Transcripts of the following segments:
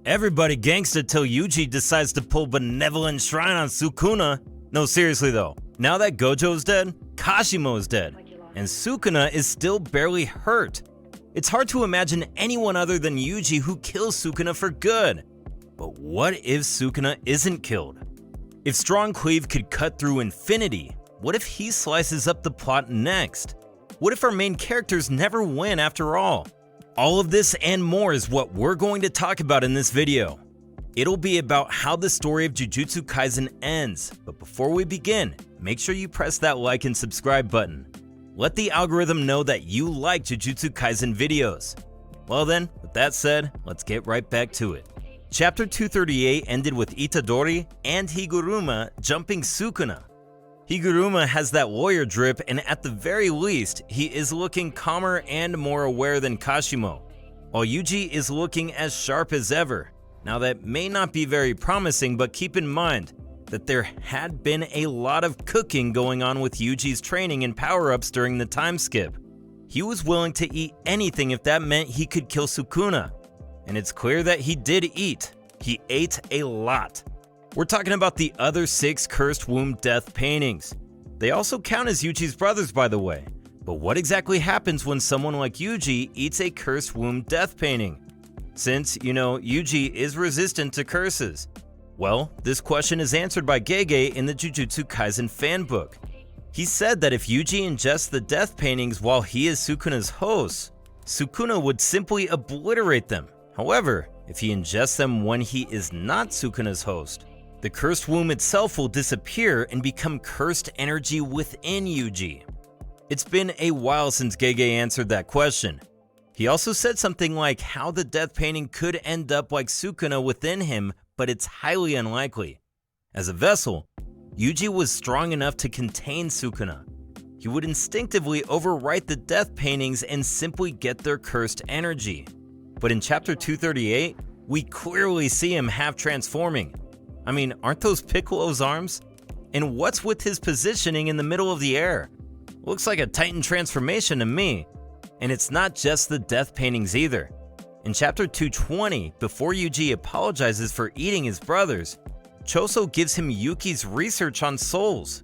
Everybody gangsta till Yuji decides to pull Benevolent Shrine on Sukuna. No, seriously though, now that Gojo is dead, Kashimo is dead, and Sukuna is still barely hurt. It's hard to imagine anyone other than Yuji who kills Sukuna for good. But what if Sukuna isn't killed? If Strong Cleave could cut through infinity, what if he slices up the plot next? What if our main characters never win after all? All of this and more is what we're going to talk about in this video. It'll be about how the story of Jujutsu Kaisen ends, but before we begin, make sure you press that like and subscribe button. Let the algorithm know that you like Jujutsu Kaisen videos. Well then, with that said, let's get right back to it. Chapter 238 ended with Itadori and Higuruma jumping Sukuna. Higuruma has that lawyer drip, and at the very least, he is looking calmer and more aware than Kashimo, while Yuji is looking as sharp as ever. Now that may not be very promising, but keep in mind that there had been a lot of cooking going on with Yuji's training and power-ups during the time skip. He was willing to eat anything if that meant he could kill Sukuna, and it's clear that he did eat. He ate a lot. We're talking about the other 6 Cursed Womb Death paintings. They also count as Yuji's brothers, by the way. But what exactly happens when someone like Yuji eats a Cursed Womb Death painting? Since, Yuji is resistant to curses. Well, this question is answered by Gege in the Jujutsu Kaisen fanbook. He said that if Yuji ingests the death paintings while he is Sukuna's host, Sukuna would simply obliterate them. However, if he ingests them when he is not Sukuna's host, the cursed womb itself will disappear and become cursed energy within Yuji. It's been a while since Gege answered that question. He also said something like how the death painting could end up like Sukuna within him, but it's highly unlikely. As a vessel, Yuji was strong enough to contain Sukuna. He would instinctively overwrite the death paintings and simply get their cursed energy. But in chapter 238, we clearly see him half transforming. I mean, aren't those Piccolo's arms? And what's with his positioning in the middle of the air? Looks like a Titan transformation to me. And it's not just the death paintings either. In chapter 220, before Yuji apologizes for eating his brothers, Choso gives him Yuki's research on souls.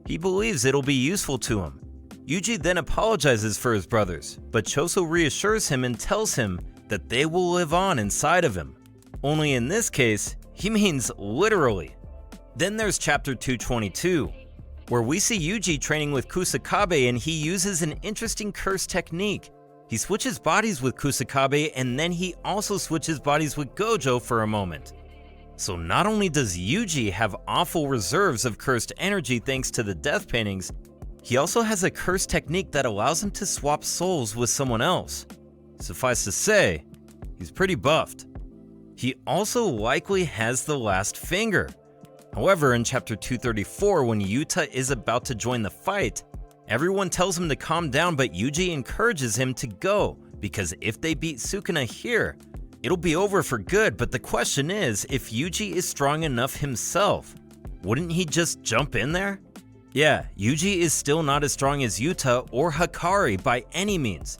He believes it'll be useful to him. Yuji then apologizes for his brothers, but Choso reassures him and tells him that they will live on inside of him. Only in this case, he means literally. Then there's chapter 222, where we see Yuji training with Kusakabe, and he uses an interesting curse technique. He switches bodies with Kusakabe, and then he also switches bodies with Gojo for a moment. So not only does Yuji have awful reserves of cursed energy thanks to the death paintings, he also has a curse technique that allows him to swap souls with someone else. Suffice to say, he's pretty buffed. He also likely has the last finger. However, in chapter 234, when Yuta is about to join the fight, everyone tells him to calm down, but Yuji encourages him to go, because if they beat Sukuna here, it'll be over for good. But the question is, if Yuji is strong enough himself, wouldn't he just jump in there? Yeah, Yuji is still not as strong as Yuta or Hakari by any means,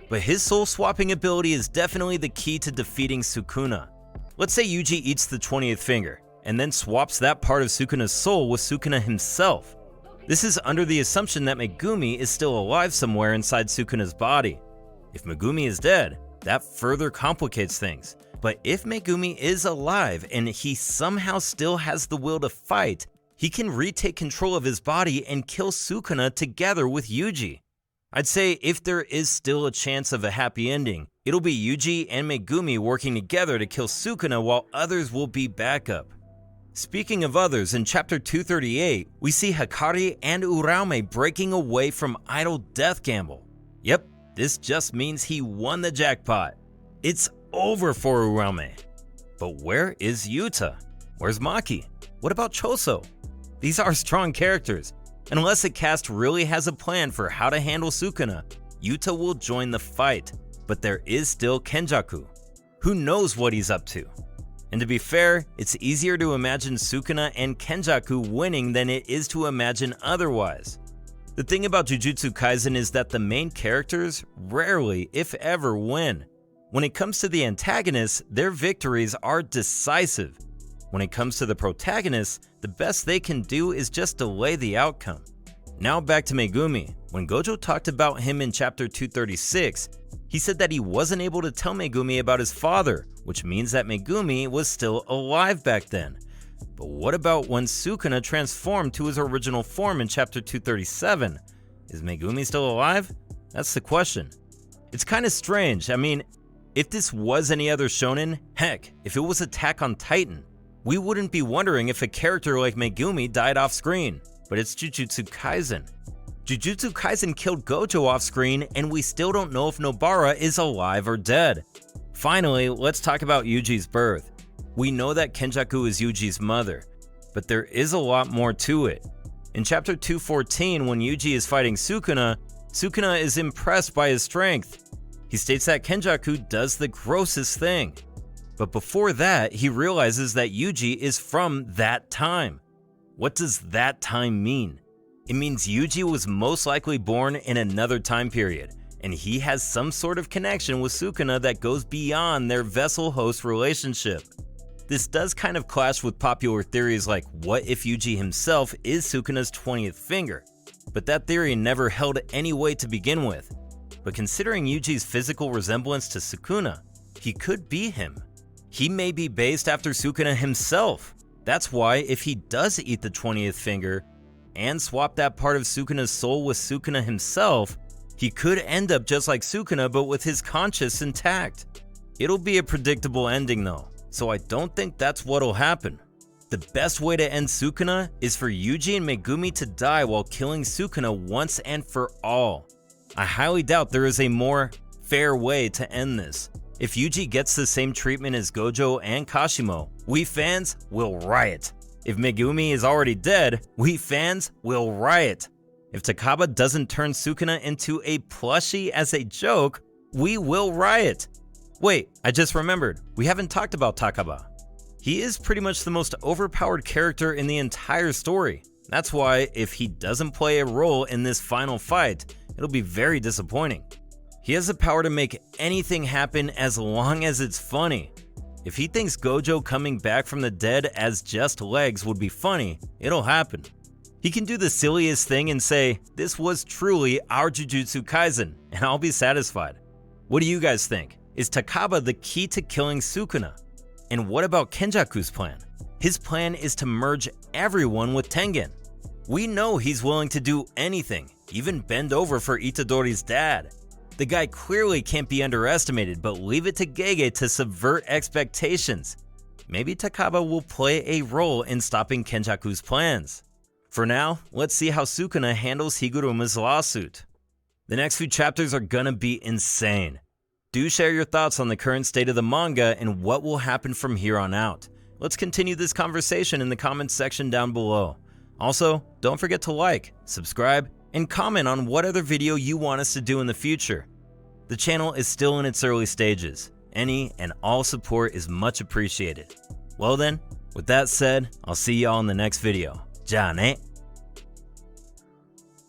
but his soul swapping ability is definitely the key to defeating Sukuna. Let's say Yuji eats the 20th finger, and then swaps that part of Sukuna's soul with Sukuna himself. This is under the assumption that Megumi is still alive somewhere inside Sukuna's body. If Megumi is dead, that further complicates things. But if Megumi is alive and he somehow still has the will to fight, he can retake control of his body and kill Sukuna together with Yuji. I'd say if there is still a chance of a happy ending, it'll be Yuji and Megumi working together to kill Sukuna while others will be backup. Speaking of others, in chapter 238, we see Hakari and Uraume breaking away from Idle Death Gamble. Yep, this just means he won the jackpot. It's over for Uraume. But where is Yuta? Where's Maki? What about Choso? These are strong characters. Unless the cast really has a plan for how to handle Sukuna, Yuta will join the fight. But there is still Kenjaku. Who knows what he's up to? And to be fair, it's easier to imagine Sukuna and Kenjaku winning than it is to imagine otherwise. The thing about Jujutsu Kaisen is that the main characters rarely, if ever, win. When it comes to the antagonists, their victories are decisive. When it comes to the protagonists, the best they can do is just delay the outcome. Now back to Megumi. When Gojo talked about him in chapter 236, he said that he wasn't able to tell Megumi about his father, which means that Megumi was still alive back then. But what about when Sukuna transformed to his original form in chapter 237? Is Megumi still alive? That's the question. It's kind of strange. I mean, if this was any other shonen, heck, if it was Attack on Titan, we wouldn't be wondering if a character like Megumi died off screen. But it's Jujutsu Kaisen. Jujutsu Kaisen killed Gojo off screen, and we still don't know if Nobara is alive or dead. Finally, let's talk about Yuji's birth. We know that Kenjaku is Yuji's mother, but there is a lot more to it. In chapter 214, when Yuji is fighting Sukuna, Sukuna is impressed by his strength. He states that Kenjaku does the grossest thing. But before that, he realizes that Yuji is from that time. What does that time mean? It means Yuji was most likely born in another time period, and he has some sort of connection with Sukuna that goes beyond their vessel-host relationship. This does kind of clash with popular theories like what if Yuji himself is Sukuna's 20th finger, but that theory never held any weight to begin with. But considering Yuji's physical resemblance to Sukuna, he could be him. He may be based after Sukuna himself. That's why if he does eat the 20th finger, and swap that part of Sukuna's soul with Sukuna himself, he could end up just like Sukuna but with his conscience intact. It'll be a predictable ending though, so I don't think that's what'll happen. The best way to end Sukuna is for Yuji and Megumi to die while killing Sukuna once and for all. I highly doubt there is a more fair way to end this. If Yuji gets the same treatment as Gojo and Kashimo, we fans will riot. If Megumi is already dead, we fans will riot. If Takaba doesn't turn Sukuna into a plushie as a joke, we will riot. Wait, I just remembered, we haven't talked about Takaba. He is pretty much the most overpowered character in the entire story. That's why if he doesn't play a role in this final fight, it'll be very disappointing. He has the power to make anything happen as long as it's funny. If he thinks Gojo coming back from the dead as just legs would be funny, it'll happen. He can do the silliest thing and say, "This was truly our Jujutsu Kaisen," and I'll be satisfied. What do you guys think? Is Takaba the key to killing Sukuna? And what about Kenjaku's plan? His plan is to merge everyone with Tengen. We know he's willing to do anything, even bend over for Itadori's dad. The guy clearly can't be underestimated, but leave it to Gege to subvert expectations. Maybe Takaba will play a role in stopping Kenjaku's plans. For now, let's see how Sukuna handles Higuruma's lawsuit. The next few chapters are gonna be insane. Do share your thoughts on the current state of the manga and what will happen from here on out. Let's continue this conversation in the comments section down below. Also, don't forget to like, subscribe, and comment on what other video you want us to do in the future. The channel is still in its early stages. Any and all support is much appreciated. Well then, with that said, I'll see y'all in the next video. Ja ne!